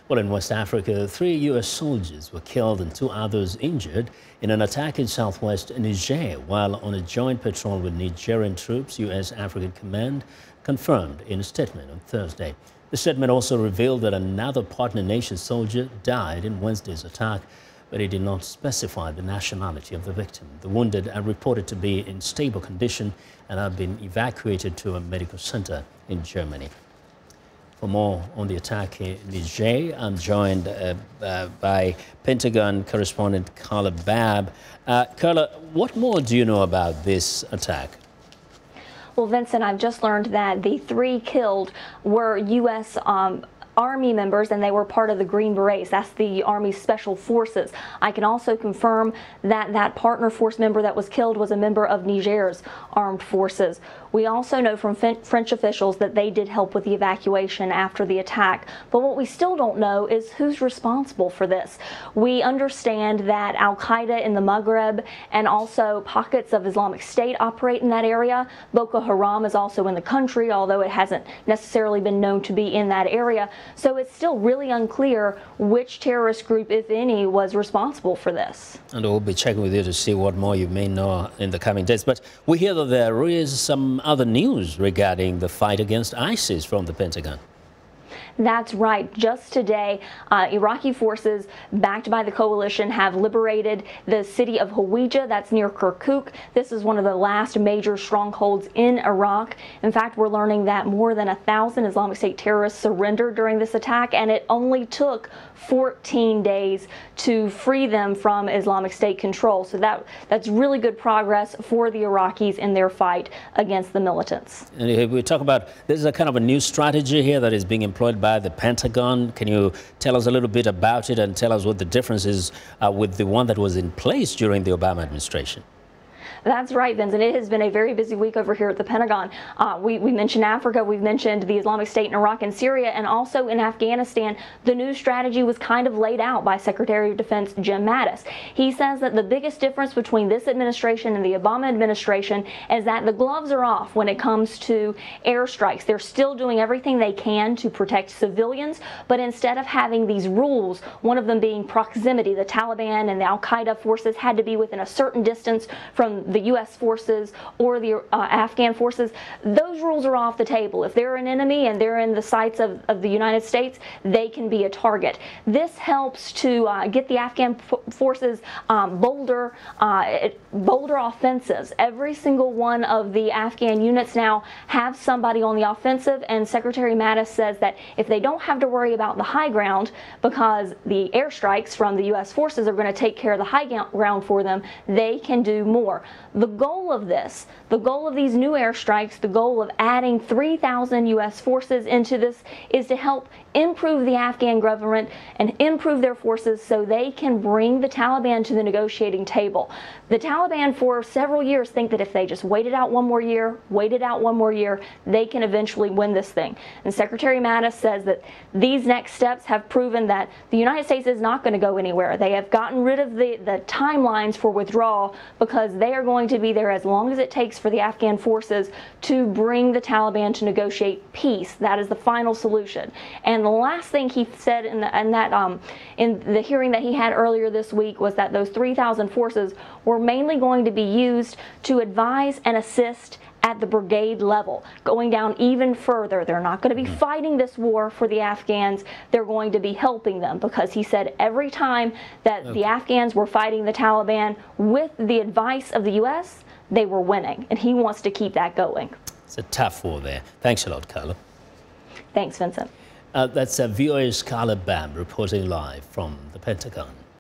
Well, in West Africa, 3 U.S. soldiers were killed and 2 others injured in an attack in southwest Niger while on a joint patrol with Nigerian troops, U.S. African Command confirmed in a statement on Thursday. The statement also revealed that another partner nation soldier died in Wednesday's attack, but it did not specify the nationality of the victim. The wounded are reported to be in stable condition and have been evacuated to a medical center in Germany. For more on the attack in Niger, I'm joined by Pentagon correspondent Carla Babb. Carla, what more do you know about this attack? Well, Vincent, I've just learned that the 3 killed were U.S. Army members, and they were part of the Green Berets. That's the Army's Special Forces. I can also confirm that that partner force member that was killed was a member of Niger's armed forces. We also know from French officials that they did help with the evacuation after the attack. But what we still don't know is who's responsible for this. We understand that Al-Qaeda in the Maghreb and also pockets of Islamic State operate in that area. Boko Haram is also in the country, although it hasn't necessarily been known to be in that area. So it's still really unclear which terrorist group, if any, was responsible for this. And we'll be checking with you to see what more you may know in the coming days. But we hear that there is some other news regarding the fight against ISIS from the Pentagon. That's right. Just today, Iraqi forces backed by the coalition have liberated the city of Hawija. That's near Kirkuk. This is one of the last major strongholds in Iraq. In fact, we're learning that more than 1,000 Islamic State terrorists surrendered during this attack, and it only took 14 days to free them from Islamic State control. So that's really good progress for the Iraqis in their fight against the militants. And we talk about, this is a kind of a new strategy here that is being employed by the Pentagon. Can you tell us a little bit about it and tell us what the difference is with the one that was in place during the Obama administration? That's right, Vincent. It has been a very busy week over here at the Pentagon. We mentioned Africa, we've mentioned the Islamic State in Iraq and Syria, and also in Afghanistan. The new strategy was kind of laid out by Secretary of Defense Jim Mattis. He says that the biggest difference between this administration and the Obama administration is that the gloves are off when it comes to airstrikes. They're still doing everything they can to protect civilians, but instead of having these rules, one of them being proximity, the Taliban and the Al-Qaeda forces had to be within a certain distance from the U.S. forces or the Afghan forces. Those rules are off the table. If they're an enemy and they're in the sights of the United States, they can be a target. This helps to get the Afghan forces bolder offensives. Every single one of the Afghan units now have somebody on the offensive, and Secretary Mattis says that if they don't have to worry about the high ground because the airstrikes from the U.S. forces are going to take care of the high ground for them, they can do more. The goal of this, the goal of these new airstrikes, the goal of adding 3,000 U.S. forces into this is to help improve the Afghan government and improve their forces so they can bring the Taliban to the negotiating table. The Taliban for several years think that if they just waited out one more year, they can eventually win this thing. And Secretary Mattis says that these next steps have proven that the United States is not going to go anywhere. They have gotten rid of the timelines for withdrawal because they are going to be there as long as it takes for the Afghan forces to bring the Taliban to negotiate peace. That is the final solution. And the last thing he said in the hearing that he had earlier this week was that those 3,000 forces were mainly going to be used to advise and assist at the brigade level, going down even further. They're not going to be fighting this war for the Afghans. They're going to be helping them, because he said every time that the Afghans were fighting the Taliban with the advice of the U.S., they were winning, and he wants to keep that going. It's a tough war there. Thanks a lot, Carla. Thanks, Vincent. That's VOA's Carla Babb reporting live from the Pentagon.